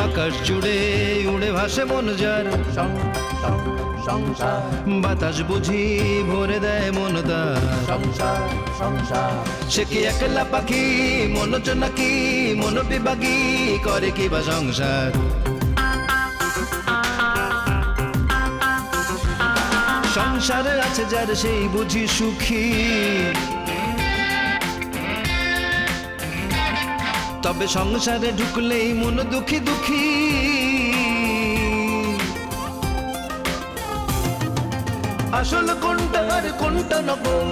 আকাশ জুড়ে উড়ে ভাসে মন যার, সংসার বাতাস বুঝি ভরে দেয় মন তার, সংসার সংসার সে কি একলা পাখি মন নাকি মন বিভাগী করে কি বা সংসার। সংসারে আছে যার সেই বুঝি সুখী, তবে সংসারে ঢুকলেই মন দুঃখী দুঃখী। আসল কোনটা আর কোনটা নকল,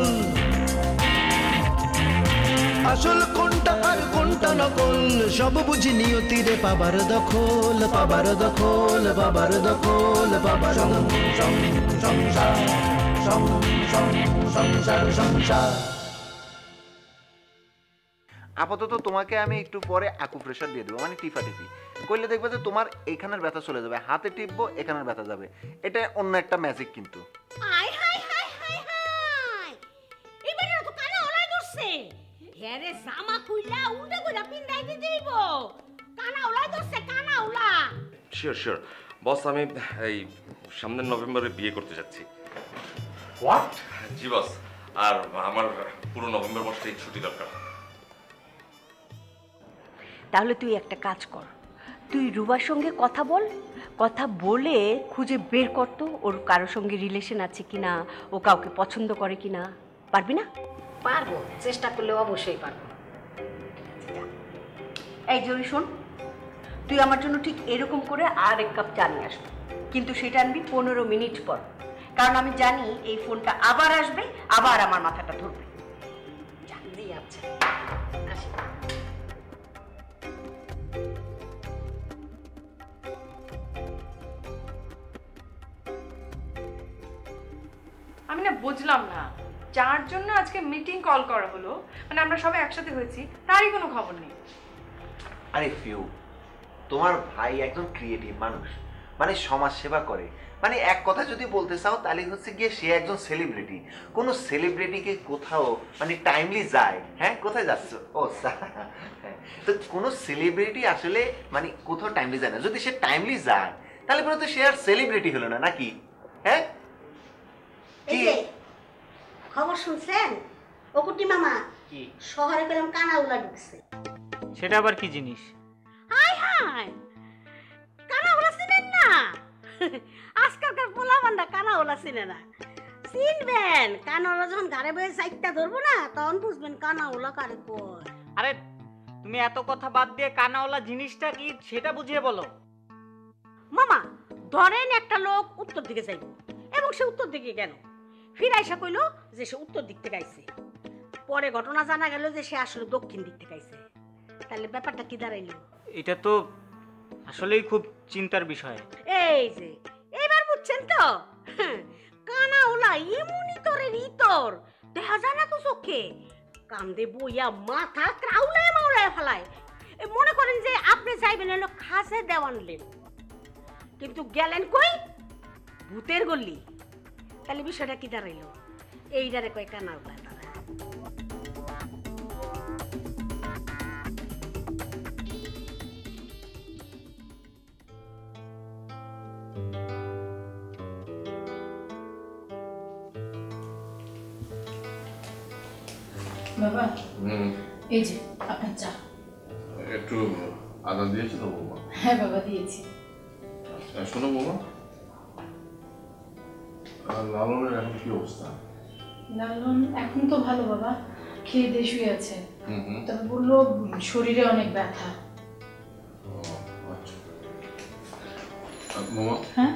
আসল কোনটা আর কোনটা নকল, সব বুঝি নিয়তিরে পাবার দখল, পাবার দখল, পাবার দখল, পাবার সংসার সংসার সংসার। আপাতত তোমাকে আমি একটু পরে আকুপ্রেশার দিয়ে দেবো, মানে টিফাটিফি করলে দেখবে যে তোমার এইখানের ব্যথা চলে যাবে, হাতে টিপবো এখানের ব্যথা যাবে, এটা অন্য একটা ম্যাজিক কিন্তু। আয় হায় হায় হায় হায়, এবারে তো কানা ওলাই ধরছে, হেরে জামা খুইলা উল্টা কইরা পিন্দাই দি দিব, কানা ওলাই ধরছে, কানা ওলা। শিওর শিওর বস, আমি এই সামনের নভেম্বরে বিয়ে করতে যাচ্ছি। হোয়াট? জি বস, আর আমার পুরো নভেম্বর মাসটাই ছুটি দরকার। তাহলে তুই একটা কাজ কর, তুই রুবার সঙ্গে কথা বল, কথা বলে খুঁজে বের কর তো ওর কারোর সঙ্গে রিলেশন আছে কিনা, ও কাউকে পছন্দ করে কিনা। পারবি না? পারবো, চেষ্টা করলে অবশ্যই পারবো। এই জরি শোন, তুই আমার জন্য ঠিক এরকম করে আর এক কাপ চা নিয়ে আসবি, কিন্তু সেটা আনবি 15 মিনিট পর, কারণ আমি জানি এই ফোনটা আবার আসবে, আবার আমার মাথাটা ধরবে। জি আচ্ছা, আসি। আমি না বুঝলাম না, যার জন্য আজকে মিটিং কল করা হলো, মানে আমরা সবাই একসাথে হয়েছি, তারই কোনো খবর নেই। আরে ফিউ, তোমার ভাই একজন ক্রিয়েটিভ মানুষ, মানে সমাজ সেবা করে, মানে এক কথা যদি বলতে চাও তাহলে হচ্ছে গিয়ে সে একজন সেলিব্রিটি। কোনো সেলিব্রিটিকে কোথাও মানে টাইমলি যায়, হ্যাঁ কোথায় যাচ্ছ? ও তো কোনো সেলিব্রিটি আসলে মানে কোথাও টাইমলি যায় না, যদি সে টাইমলি যায় তাহলে পরে তো সে আর সেলিব্রিটি হলো না নাকি? হ্যাঁ এই যে খবর শুনছেন ওকুটি মামা? কি শহরে পেলাম কানা উলা ঢুকছে। সেটা আবার কি জিনিস? হাই হাই, কানা উলা চিনেন না? আজকালকার পোলা বান্দা কানা উলা চিনে না, চিনবেন। কানা উলা যখন ঘরে বসে সাইটটা ধরবো না, তখন বুঝবেন কানা উলা কারে কয়। আরে তুমি এত কথা বাদ দিয়ে কানাওয়ালা জিনিসটা কি সেটা বুঝিয়ে বলো। মামা ধরেন একটা লোক উত্তর দিকে যাইব, এবং সে উত্তর দিকে কেন ফিরে আইসা কইলো যে সে উত্তর দিক থেকে আইছে, পরে ঘটনা জানা গেল যে সে আসলে দক্ষিণ দিক থেকে আইছে, তাহলে ব্যাপারটা কি দাঁড়াইলো? এটা তো আসলেই খুব চিন্তার বিষয়। এই যে এবার বুঝছেন তো, কানা ওলা এমনই তোরে ইতর দেখা যায় না তো চোখে, কান্দে বইয়া মাথা ক্রাউলায় মাউলায় ফেলায়। মনে করেন যে আপনি যাইবেন হলো খাসে দেওয়ানলেন, কিন্তু গেলেন কই ভূতের গল্লি, তাহলে বিষয়টা কি দাঁড়াইলো? এইটারে কয় কানা ওলা। তারা বাবা এই যে আপনার চা। একটু আদা দিয়েছো তো বৌমা? হ্যাঁ বাবা দিয়েছি। শোনো বৌমা, লালনের এখন কি অবস্থা? লালন এখন তো ভালো বাবা, খেয়ে দিয়ে শুয়ে আছে, তবে বললো শরীরে অনেক ব্যথা। বৌমা হ্যাঁ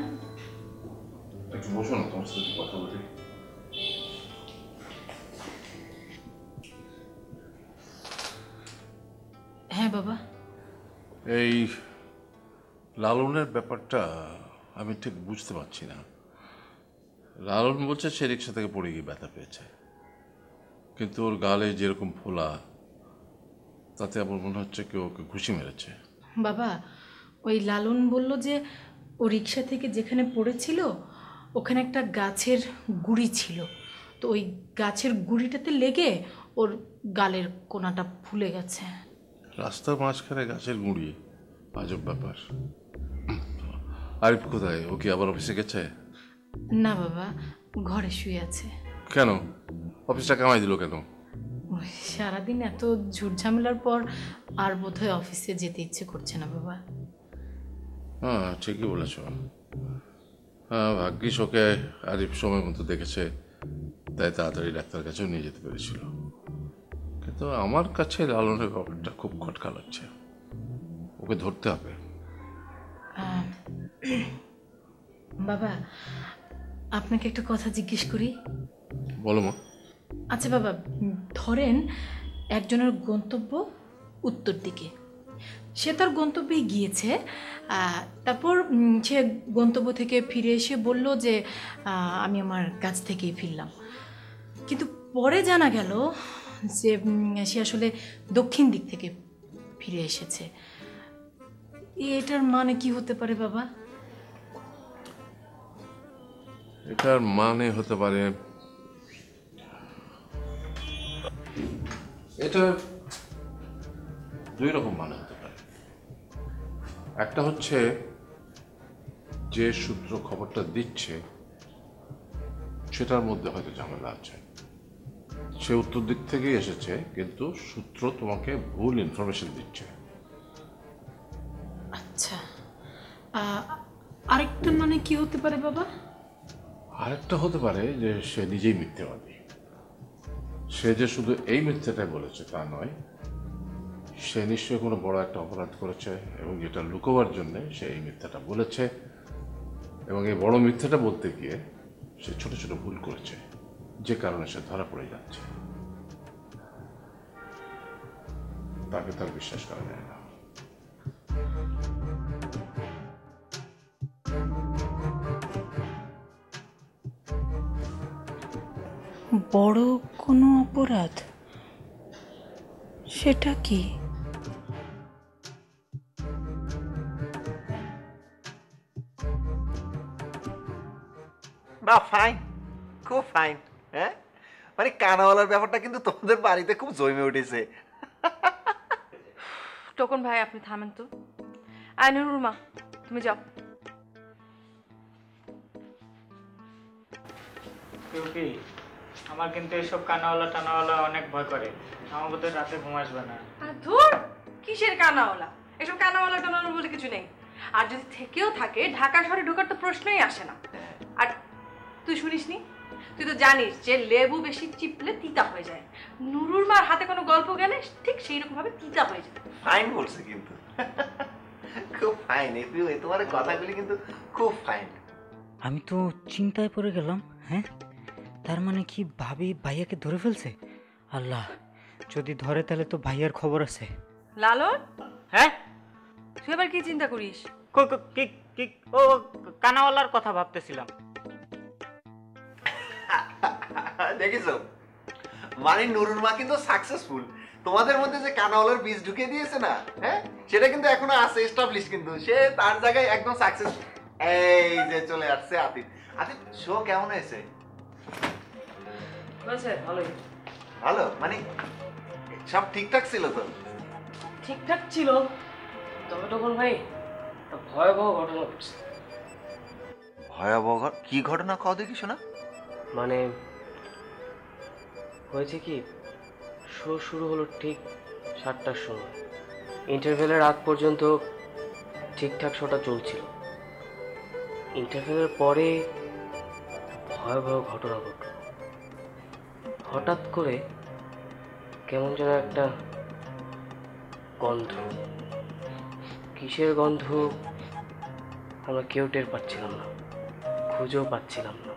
একটু বসো না, তোমার সাথে কথা বলি। হ্যাঁ বাবা। এই লালনের ব্যাপারটা আমি ঠিক বুঝতে পারছি না। লালন বলছে সে রিক্সা থেকে পড়ে গিয়ে ব্যথা পেয়েছে, কিন্তু ওর গালে যেরকম ফোলা, তাতে আমার মনে হচ্ছে কেউ ওকে ঘুষি মেরেছে। বাবা ওই লালন বলল যে ও রিক্সা থেকে যেখানে পড়েছিল ওখানে একটা গাছের গুড়ি ছিল, তো ওই গাছের গুড়িটাতে লেগে ওর গালের কোনাটা ফুলে গেছে। রাস্তার মাঝখানে গাছের গুঁড়ি, আজব ব্যাপার। আরিফ কোথায়? ও কি আবার অফিসে গেছে? না বাবা, ঘরে শুয়ে আছে। কেন? অফিসটা কামাই দিল কেন? ওই সারাদিন এত ঝুট ঝামেলার পর আর বোধহয় অফিসে যেতে ইচ্ছে করছে না বাবা। হ্যাঁ, ঠিকই বলেছ। হ্যাঁ, ভাগ্যিস ওকে আরিফ সময় মতো দেখেছে, তাই তাড়াতাড়ি ডাক্তার কাছেও নিয়ে যেতে পেরেছিল। কিন্তু আমার কাছে লালনের ব্যাপারটা খুব খটকা লাগছে। ওকে ধরতে হবে। বাবা, আপনাকে একটা কথা জিজ্ঞেস করি। বলো মা। আচ্ছা বাবা, ধরেন একজনের গন্তব্য উত্তর দিকে, সে তার গন্তব্যে গিয়েছে, তারপর সে গন্তব্য থেকে ফিরে এসে বলল যে আমি আমার কাজ থেকেই ফিরলাম। কিন্তু পরে জানা গেল যে সে আসলে দক্ষিণ দিক থেকে ফিরে এসেছে। এটার মানে কি হতে পারে বাবা? এটার মানে হতে পারে, এটা দুই রকম মানে হতে পারে। একটা হচ্ছে যে সূত্র খবরটা দিচ্ছে সেটার মধ্যে হয়তো ঝামেলা আছে। সে উত্তর দিক থেকেই এসেছে, কিন্তু সূত্র তোমাকে ভুল ইনফরমেশন দিচ্ছে। আচ্ছা, আরেকটা মানে কি হতে পারে বাবা? আরেকটা হতে পারে যে সে নিজেই মিথ্যেবাদী। সে যে শুধু এই মিথ্যাটাই বলেছে তা নয়, সে নিশ্চয়ই কোনো বড় একটা অপরাধ করেছে এবং যেটা লুকোবার জন্য সে এই মিথ্যাটা বলেছে, এবং এই বড় মিথ্যাটা বলতে গিয়ে সে ছোট ছোট ভুল করেছে, যে কারণে সে ধরা পড়ে যাচ্ছে। তাকে তার বিশ্বাস করা যায় না। বড় কোনো অপরাধ? সেটা কি? বা ফাইন, খুব ফাইন। হ্যাঁ, মানে কানাওয়ালার ব্যাপারটা কিন্তু তোমাদের বাড়িতে খুব জমে উঠেছে। টোকন ভাই, আপনি থামেন তো। আইনুরুল মা, তুমি যাও। কি আমার কিন্তু এসব কানাওয়ালা টানাওয়ালা অনেক ভয় করে। আমার বোধহয় রাতে ঘুম আসবে না। ধুর, কিসের কানাওয়ালা? এসব কানাওয়ালা টানাওয়ালা বলে কিছু নেই। আর যদি থেকেও থাকে, ঢাকা শহরে ঢোকার তো প্রশ্নই আসে না। আর তুই শুনিসনি? তুই তো জানিস যে লেবু বেশি চিপলে তিতা হয়ে যায়। নুরুর মার হাতে কোনো গল্প গেলে ঠিক সেই রকম ভাবে তিতা হয়ে যায়। ফাইন বলছে কিন্তু, খুব ফাইন। তোমার কথাগুলি কিন্তু খুব ফাইন। আমি তো চিন্তায় পড়ে গেলাম। হ্যাঁ, তার মানে কি ভাবি ভাইয়াকে ধরে ফেলছে? আল্লাহ, যদি ধরে তাহলে তো ভাইয়ার খবর আছে। লালন, হ্যাঁ তুই আবার কি চিন্তা করিস? ও কানাওয়ালার কথা ভাবতেছিলাম। দেখিছো, মানে নুরুর মা কিন্তু সাকসেসফুল। তোমাদের মধ্যে যে কানাওয়ালার বীজ ঢুকিয়ে দিয়েছে না, হ্যাঁ, সেটা কিন্তু এখনো আছে এস্টাবলিশ। কিন্তু সে তার জায়গায় একদম সাকসেস। এই যে চলে আসছে আতিফ। আতিফ, শো কেমন হয়েছে? ভালো, মানে সব ঠিকঠাক ছিল তো? ঠিকঠাক ছিল, তবে তখন ভাই ভয়াবহ ঘটনা ঘটছে। ভয়াবহ? কি ঘটনা কও দেখি শোনা। মানে হয়েছে কি, শো শুরু হলো ঠিক 7টার সময়। ইন্টারভেলের আগ পর্যন্ত ঠিকঠাক শোটা চলছিল। ইন্টারভেলের পরে ভয়াবহ ঘটনা ঘটল। হঠাৎ করে কেমন যেন একটা গন্ধ, কিসের গন্ধ আমরা কেউ টের পাচ্ছিলাম না, খুঁজেও পাচ্ছিলাম না।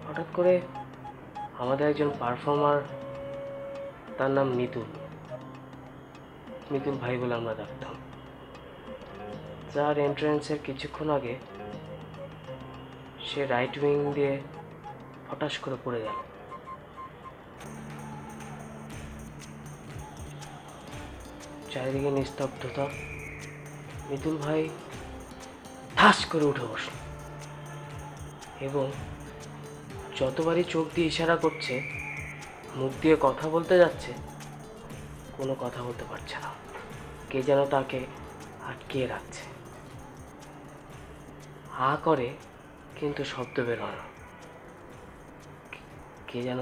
হঠাৎ করে আমাদের একজন পারফর্মার, তার নাম মিতুল, মিতুল ভাই বলে আমরা ডাকতাম, যার এন্ট্রান্সের কিছুক্ষণ আগে সে রাইট উইং দিয়ে হঠাৎ করে পড়ে গেল। চারিদিকে নিস্তব্ধতা। মিতুল ভাই ঠাস করে উঠে বসল এবং যতবারই চোখ দিয়ে ইশারা করছে, মুখ দিয়ে কথা বলতে যাচ্ছে, কোনো কথা বলতে পারছে না। কে যেন তাকে আটকে রাখছে। হা করে কিন্তু শব্দ বের হয় না। কে যেন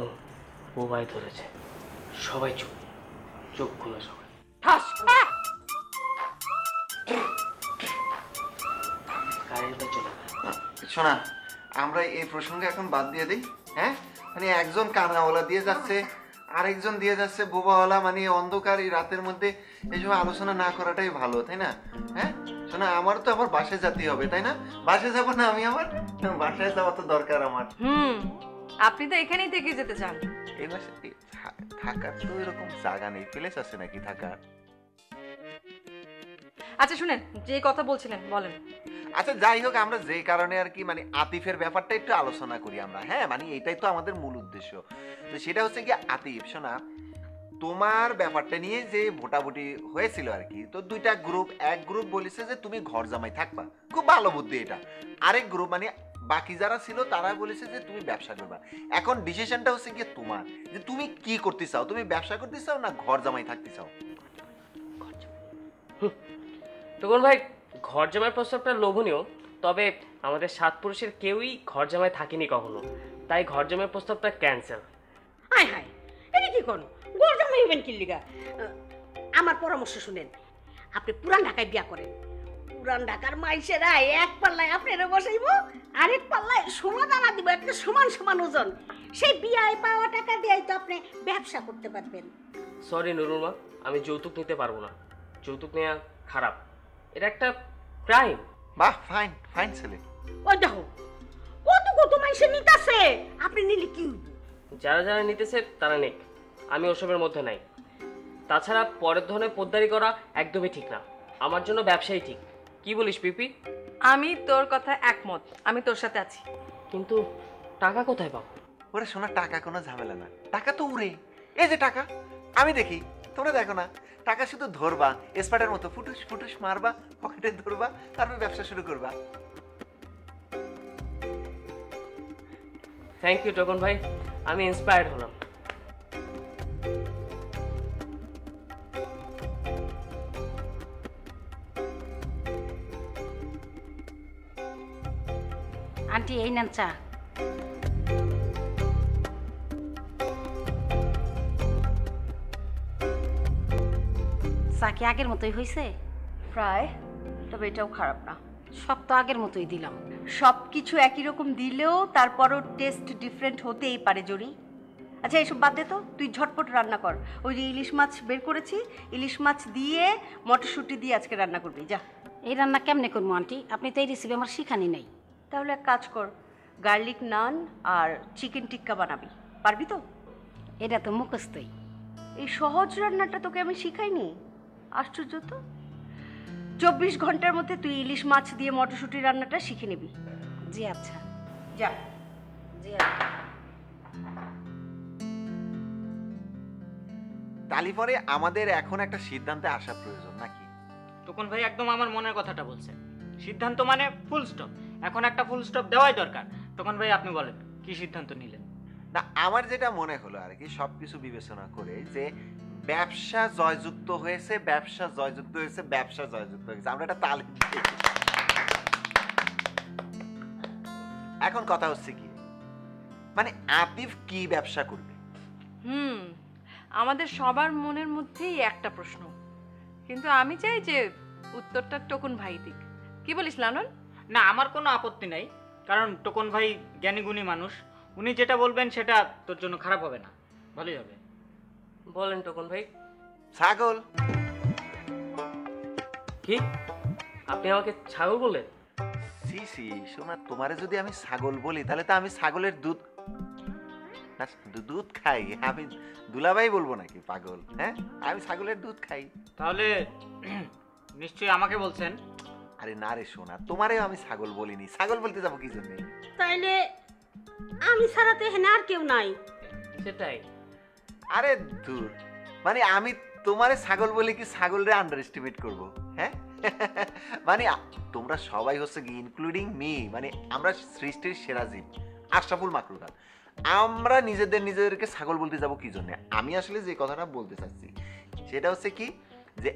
বোবায় ধরেছে। সবাই চুপ, চোখ খুলে সবাই। কারেন্টটা চলে গেল। শোনা, আমরা এই প্রসঙ্গে এখন বাদ দিয়ে দিই। হ্যাঁ, মানে একজন কানাওয়ালা দিয়ে যাচ্ছে, আরেকজন দিয়ে যাচ্ছে বোবাওয়ালা, মানে অন্ধকার এই রাতের মধ্যে এসব আলোচনা না করাটাই ভালো, তাই না? হ্যাঁ শোনা, আমার তো আবার বাসায় যেতে হবে, তাই না? বাসায় যাবো না আমি? আমার বাসায় যাওয়া তো দরকার আমার। আপনি তো এখানেই থেকে যেতে চান। এই বাসায় থাকার তো এরকম জায়গা নেই, প্লেস আছে নাকি থাকার? আচ্ছা শুনেন, যে কথা বলছিলেন বলেন। আচ্ছা যাই হোক, আমরা যে কারণে আর কি মানে আতিফের ব্যাপারটা একটু আলোচনা করি আমরা। হ্যাঁ, মানে এটাই তো আমাদের মূল উদ্দেশ্য। তো সেটা হচ্ছে কি, আতিফ শোনা, তোমার ব্যাপারটা নিয়ে যে ভোটাভুটি হয়েছিল আর কি, তো দুইটা গ্রুপ, এক গ্রুপ বলেছে যে তুমি ঘর জামাই থাকবা, খুব ভালো বুদ্ধি এটা। আরেক গ্রুপ মানে বাকি যারা ছিল তারা বলেছে যে তুমি ব্যবসা করবা। এখন ডিসিশনটা হচ্ছে কি তোমার, যে তুমি কি করতে চাও, তুমি ব্যবসা করতে চাও না ঘর জামাই থাকতে চাও? তখন ভাই, ঘর জামাই প্রস্তাবটা লোভনীয়, তবে আমাদের 7 পুরুষের কেউই ঘর জামাই থাকেনি কখনো, তাই ঘর জামাই প্রস্তাবটা ক্যান্সেল। হাই হাই, এটা কি কোন ঘর জামাই হবেন কি লিগা? আমার পরামর্শ শুনেন, আপনি পুরান ঢাকায় বিয়া করেন। পুরান ঢাকার মাইসেরা এক পাল্লায় আপনারা বসাইবো, আরেক পাল্লায় সোনা দানা দিব, একটা সমান সমান ওজন। সেই বিয়ায় পাওয়া টাকা দিয়ে তো আপনি ব্যবসা করতে পারবেন। সরি নুরুল মা, আমি যৌতুক নিতে পারবো না। যৌতুক নেওয়া খারাপ, এটা একটা ক্রাইম। বাহ, ফাইন ফাইন ছেলে। ওই দেখো কত কত মাইসে নিতাছে, আপনি নিলে কি হইব? যারা যারা নিতেছে তারা নেক, আমি ওসবের মধ্যে নাই। তাছাড়া পরের ধরনের পোদ্দারি করা একদমই ঠিক না, আমার জন্য ব্যবসাই ঠিক। কি বলিস পিপি? আমি তোর কথা একমত, আমি তোর সাথে আছি। কিন্তু টাকা কোথায় পাবো? ওরে শোনা, টাকা কোনো ঝামেলা না, টাকা তো উড়ে। এই যে টাকা আমি দেখি, তোমরা দেখো না, টাকা শুধু ধরবা, স্পাইডার মতো ফুটুস ফুটুস মারবা, পকেটে ধরবা, তারপর ব্যবসা শুরু করবা। থ্যাংক ইউ টকন ভাই, আমি ইন্সপায়ার্ড হলাম। আন্টি এই নেন চা। চা কি আগের মতোই হয়েছে? প্রায়, তবে এটাও খারাপ না। সব তো আগের মতোই দিলাম। সব কিছু একই রকম দিলেও তারপরও টেস্ট ডিফারেন্ট হতেই পারে জরি। আচ্ছা এইসব বাদ দে তো, তুই ঝটপট রান্না কর। ওই যে ইলিশ মাছ বের করেছি, ইলিশ মাছ দিয়ে মটরশুঁটি দিয়ে আজকে রান্না করবি, যা। এই রান্না কেমনে করবো আন্টি? আপনি তো এই রেসিপি আমার শিখানি নাই। তাহলে এক কাজ কর, গার্লিক নান আর চিকেন টিক্কা বানাবি, পারবি তো? এটা তো মুখস্থই। এই সহজ রান্নাটা তোকে আমি শিখাইনি? আশ্চর্য তো। 24 ঘন্টার মধ্যে তুই ইলিশ মাছ দিয়ে মটরশুঁটি রান্নাটা শিখে নিবি। জি আচ্ছা, যা। জি আচ্ছা। তালি পরে আমাদের এখন একটা সিদ্ধান্তে আসা প্রয়োজন নাকি? তখন ভাই একদম আমার মনের কথাটা বলছে। সিদ্ধান্ত মানে ফুল স্টপ, এখন একটা ফুল স্টপ দেওয়াই দরকার। তখন ভাই আপনি বলেন কি সিদ্ধান্ত নিলেন? না, আমার যেটা মনে হলো আর কি, সবকিছু বিবেচনা করে, যে ব্যবসা জয়যুক্ত হয়েছে, ব্যবসা জয়যুক্ত হয়েছে, ব্যবসা জয়যুক্ত হয়েছে, আমরা একটা তালি। এখন কথা হচ্ছে কি, মানে আতিফ কি ব্যবসা করবে? আমাদের সবার মনের মধ্যেই একটা প্রশ্ন, কিন্তু আমি চাই যে উত্তরটা টোকন ভাই দিক। কি বলিস লালন? না, আমার কোনো আপত্তি নাই, কারণ টোকন ভাই জ্ঞানীগুণী মানুষ, উনি যেটা বলবেন সেটা তোর জন্য খারাপ হবে না, ভালোই হবে। বলেন টোকন ভাই। ছাগল। কি? আপনি আমাকে ছাগল বললেন? সি সি শোনা, তোমারে যদি আমি ছাগল বলি তাহলে তো আমি ছাগলের দুধ দুধ খাই, আমি দুলাভাই বলবো নাকি পাগল? হ্যাঁ, আমি ছাগলের দুধ খাই। তাহলে নিশ্চয়ই আমাকে বলছেন? আরে না রে সোনা, তোমারেও আমি ছাগল বলিনি, ছাগল বলতে যাবো কি জন্য? তাইলে আমি ছাড়াতে হেন আর কেউ নাই? সেটাই। আরে দূর, মানে আমি তোমারে ছাগল বলে কি ছাগলরে আন্ডার এস্টিমেট করবো? হ্যাঁ, মানে তোমরা সবাই হচ্ছে কি, ইনক্লুডিং মি, মানে আমরা সৃষ্টির সেরা জীব, আশরাফুল মাকলুকাত, আমরা নিজেদেরকে ছাগল বলতে যাব কি জন্য? আমি আসলে যে কথাটা বলতে চাচ্ছি সেটা হচ্ছে কি, যে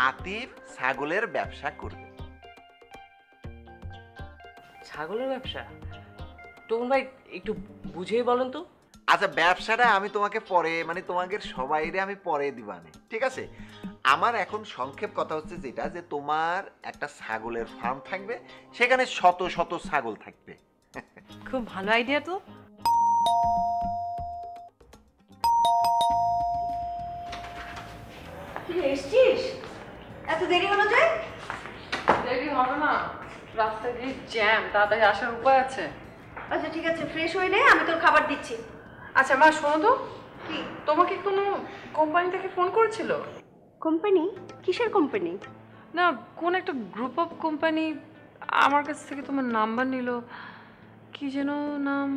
আতিফ ছাগলের ব্যবসা করবে। ছাগলের ব্যবসা? তখন ভাই একটু বুঝিয়ে বলেন তো। আচ্ছা, ব্যবসাটা আমি তোমাকে পরে, মানে তোমাদের সবাইরে আমি পরে দিবানে, ঠিক আছে? আমার এখন সংক্ষেপ কথা হচ্ছে যেটা, যে তোমার একটা ছাগলের ফার্ম থাকবে, সেখানে শত শত ছাগল থাকবে। খুব ভালো আইডিয়া তো। এসছিস? এত দেরি হলো যে? দেরি হবে না, রাস্তায় দিয়ে জ্যাম, তাড়াতাড়ি আসার উপায় আছে? আচ্ছা ঠিক আছে, ফ্রেশ হয়ে নে, আমি তোর খাবার দিচ্ছি। আচ্ছা মা শোনো তো, কি তোমাকে কোনো কোম্পানি থেকে ফোন করেছিল? কোম্পানি? কিসের কোম্পানি? না, কোন একটা গ্রুপ অফ কোম্পানি আমার কাছ থেকে তোমার নাম্বার নিল। কি যেন নাম?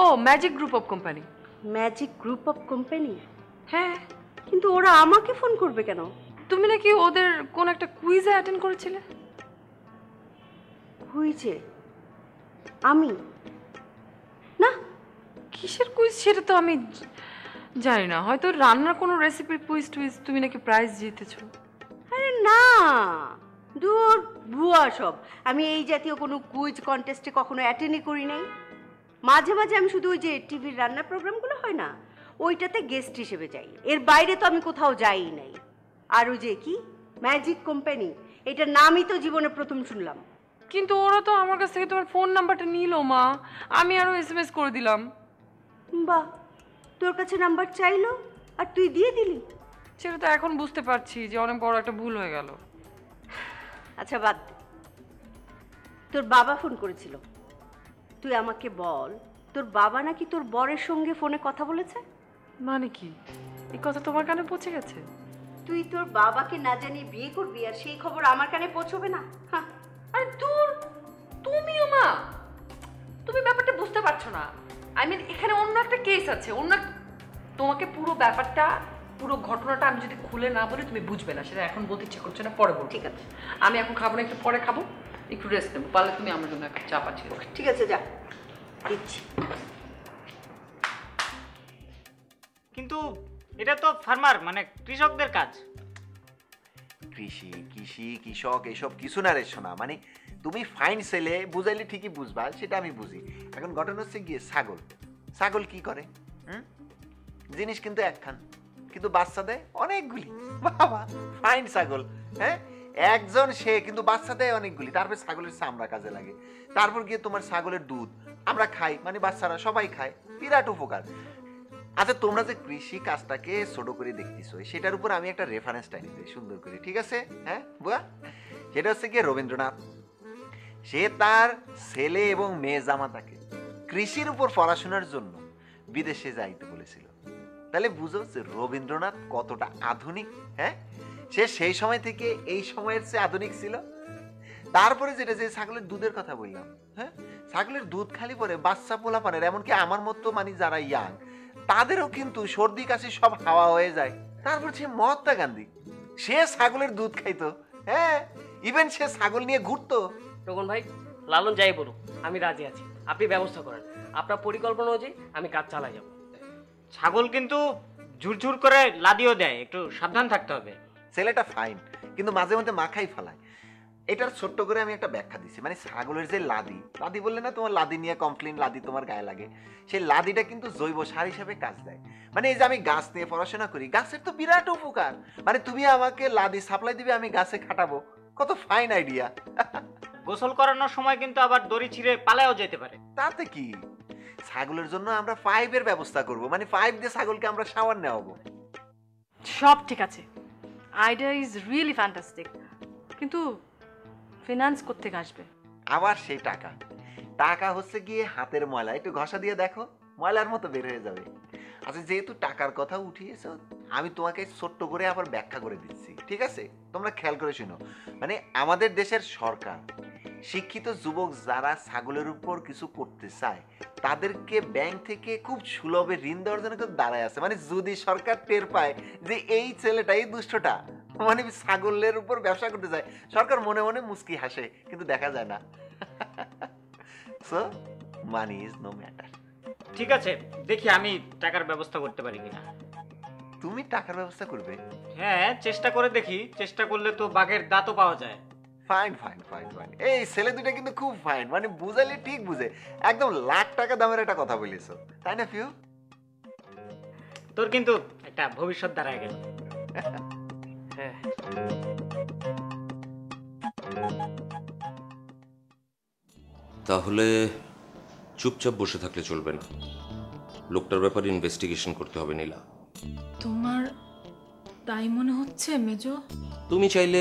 ও, magic group of company. Magic group of company? হ্যাঁ। কিন্তু ওরা আমাকে ফোন করবে কেন? তুমি নাকি ওদের কোন একটা কুইজে অ্যাটেন্ড করেছিলে? কুইজে? আমি? না। কিসের কুইজ সেটা তো আমি জানি না, হয়তো রান্নার কোনো রেসিপির কুইজ টুইজ, তুমি নাকি প্রাইজ জিতেছো। আরে না, দূর, ভুয়া সব। আমি এই জাতীয় কোনো কুইজ কন্টেস্টে কখনো অ্যাটেন্ডই করি নাই। মাঝে মাঝে আমি শুধু ওই যে টিভির রান্নার প্রোগ্রামগুলো হয় না, ওইটাতে গেস্ট হিসেবে যাই, এর বাইরে তো আমি কোথাও যাই নাই। আর ওই যে কি ম্যাজিক কোম্পানি, এটার নামই তো জীবনে প্রথম শুনলাম। কিন্তু ওরা তো আমার কাছ থেকে তোমার ফোন নাম্বারটা নিল মা, আমি আরো এসএমএস করে দিলাম। বাহ, তোর কাছে নাম্বার চাইলো আর তুই দিয়ে দিলি? সেটা তো এখন বুঝতে পারছি যে অনেক বড় একটা ভুল হয়ে গেল। আচ্ছা বাদ দে, তোর বাবা ফোন করেছিল, তুই আমাকে বল, তোর বাবা নাকি তোর বরের সঙ্গে ফোনে কথা বলেছে? মানে কি, এই কথা তোমার কানে পৌঁছে গেছে? তুই তোর বাবাকে না জানিয়ে বিয়ে করবি আর সেই খবর আমার কানে পৌঁছবে না? আরে দূর, তুমিও মা, তুমি ব্যাপারটা বুঝতে পারছো না। আই মিন, এখানে অন্য একটা কেস আছে, তোমাকে পুরো ব্যাপারটা, পুরো ঘটনাটা আমি যদি খুলে না বলি তুমি বুঝবে না। সেটা এখন বলতে ইচ্ছে করছে না, পরে বল। ঠিক আছে, আমি এখন খাবো না, একটু পরে খাবো, একটু রেস্ট নেবো। পারলে তুমি আমার জন্য একটা চা পাচ্ছি। ঠিক আছে, যা দিচ্ছি। কিন্তু এটা তো ফার্মার, মানে কৃষকদের কাজ। কৃষি কৃষি কৃষক এসব কিছু না রে শোনা, মানে তুমি ফাইন ছেলে বুঝাইলে ঠিকই বুঝবা, সেটা আমি বুঝি। এখন ঘটনা হচ্ছে গিয়ে ছাগল, ছাগল কি করে? জিনিস কিন্তু একখান, কিন্তু বাচ্চা দেয় অনেকগুলি। বাবা, ফাইন ছাগল, হ্যাঁ, একজন সে কিন্তু বাচ্চা দেয় অনেকগুলি। তারপর ছাগলের চামড়া কাজে লাগে, তারপর গিয়ে তোমার ছাগলের দুধ আমরা খাই, মানে বাচ্চারা সবাই খায়, বিরাট উপকার। আচ্ছা, তোমরা যে কৃষি কাজটাকে ছোট করে দেখতেছো, সেটার উপর আমি একটা রেফারেন্স টাইনি দিই সুন্দর করে, ঠিক আছে? হ্যাঁ বুয়া, সেটা হচ্ছে গিয়ে রবীন্দ্রনাথ। সে তার ছেলে এবং মেয়ে জামাতাকে কৃষির উপর পড়াশোনার জন্য বিদেশে যাইতে বলেছিল। তাহলে বুঝো যে রবীন্দ্রনাথ কতটা আধুনিক। হ্যাঁ, সে সেই সময় থেকে এই সময়ের চেয়ে আধুনিক ছিল। তারপরে যেটা, যে ছাগলের দুধের কথা বললাম, হ্যাঁ, ছাগলের দুধ খালি পরে বাচ্চা পোলাপানের, এমনকি আমার মতো মানে যারা ইয়াং, তাদেরও কিন্তু সর্দি কাশি সব হাওয়া হয়ে যায়। তারপর সে মহাত্মা গান্ধী, সে ছাগলের দুধ খাইতো, হ্যাঁ, ইভেন সে ছাগল নিয়ে ঘুরতো। রোকন ভাই, লালন যাই বলুক, আমি রাজি আছি। আপনি ব্যবস্থা করেন, আপনার পরিকল্পনা অনুযায়ী আমি কাজ চালাই যাব। ছাগল কিন্তু ঝুরঝুর করে লাদিও দেয়, একটু সাবধান থাকতে হবে। ছেলেটা ফাইন, কিন্তু মাঝে মধ্যে মাখাই ফেলায়। এটার ছোট্ট করে আমি একটা ব্যাখ্যা দিচ্ছি। মানে ছাগলের যে লাদি, লাদি বললে না তোমার, লাদি নিয়ে কমপ্লেন, লাদি তোমার গায়ে লাগে, সেই লাদিটা কিন্তু জৈব সার হিসেবে কাজ দেয়। মানে এই যে আমি গাছ নিয়ে পড়াশোনা করি, গাছের তো বিরাট উপকার। মানে তুমি আমাকে লাদি সাপ্লাই দিবে, আমি গাছে খাটাবো, কত ফাইন আইডিয়া। গোসল করানোর সময় কিন্তু আবার দড়ি ছিঁড়ে পালায়ও যেতে পারে। তাতে কি, ছাগলের জন্য আমরা পাইপের ব্যবস্থা করব, মানে পাইপ দিয়ে ছাগলকে আমরা শাওয়ার নেওয়াবো। সব ঠিক আছে, আইডিয়া ইজ রিয়েলি ফ্যান্টাস্টিক, কিন্তু ফিনান্স কোত্থেকে আসবে? আবার সেই টাকা, টাকা হচ্ছে গিয়ে হাতের ময়লা, একটু ঘষা দিয়ে দেখো, ময়লার মতো বের হয়ে যাবে। আচ্ছা, যেহেতু টাকার কথা উঠিয়েছ, আমি তোমাকে ছোট্ট করে আবার ব্যাখ্যা করে দিচ্ছি, ঠিক আছে? তোমরা খেয়াল করে শুনো। মানে আমাদের দেশের সরকার শিক্ষিত যুবক যারা ছাগলের উপর কিছু করতে চায়, তাদেরকে ব্যাংক থেকে খুব সুলভে ঋণ দেওয়ার জন্য কিন্তু দাঁড়ায় আছে। মানে যদি সরকার টের পায় যে এই ছেলেটা, এই দুষ্টটা মানে ছাগলের উপর ব্যবসা করতে চায়, সরকার মনে মনে মুস্কি হাসে, কিন্তু দেখা যায় না। So money is no matter. ঠিক আছে, দেখি আমি টাকার ব্যবস্থা করতে পারি কিনা। তুমি টাকার ব্যবস্থা করবে? হ্যাঁ, চেষ্টা করে দেখি, চেষ্টা করলে তো বাঘের দাঁতও পাওয়া যায়। ফাইন ফাইন ফাইন ফাইন, এই ছেলে দুটা কিন্তু খুব ফাইন, মানে বুঝালে ঠিক বুঝে, একদম লাখ টাকা দামের একটা কথা বলেছো, তাই না ফিউ? তোর কিন্তু একটা ভবিষ্যৎ দাঁড়ায় গেল। হ্যাঁ, তাহলে চুপচাপ বসে থাকলে চলবে না, লোকটার ব্যাপারে ইনভেস্টিগেশন করতে হবে নীলা। তোমার তাই মনে হচ্ছে মেজো? তুমি চাইলে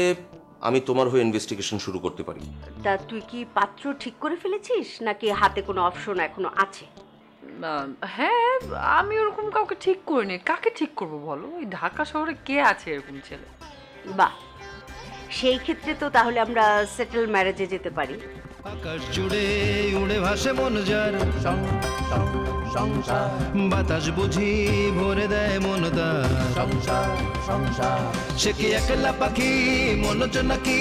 আমি তোমার হয়ে ইনভেস্টিগেশন শুরু করতে পারি। তা তুই কি পাত্র ঠিক করে ফেলেছিস নাকি হাতে কোনো অপশন এখনো আছে? হ্যাঁ, আমি ওরকম কাউকে ঠিক করিনি। কাকে ঠিক করব বলো? ওই ঢাকা শহরে কে আছে এরকম ছেলে? বাহ, সেই ক্ষেত্রে তো তাহলে আমরা সেটেল ম্যারেজে যেতে পারি। আকাশ জুড়ে উড়ে ভাসে মন যার, সংসার বাতাস বুঝি ভরে দেয় মন তার, সংসার সে কি একলা পাখি মন নাকি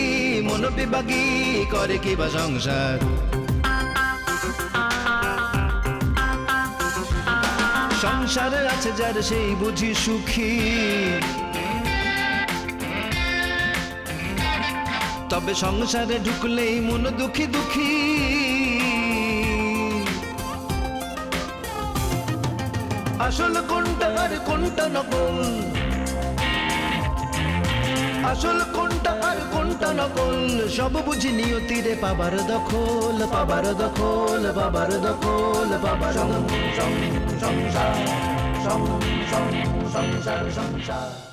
মন বিভাগী করে কি বা সংসার। সংসারে আছে যার সেই বুঝি সুখী, তবে সংসারে ঢুকলেই মন দুঃখী দুঃখী। আসল কোনটা আর কোনটা নকল, আসল কোনটা আর কোনটা নকল, সব বুঝি নিয়তিরে পাবার দখল, পাবার দখল, পাবার দখল, পাবার সংসার সংসার সংসার।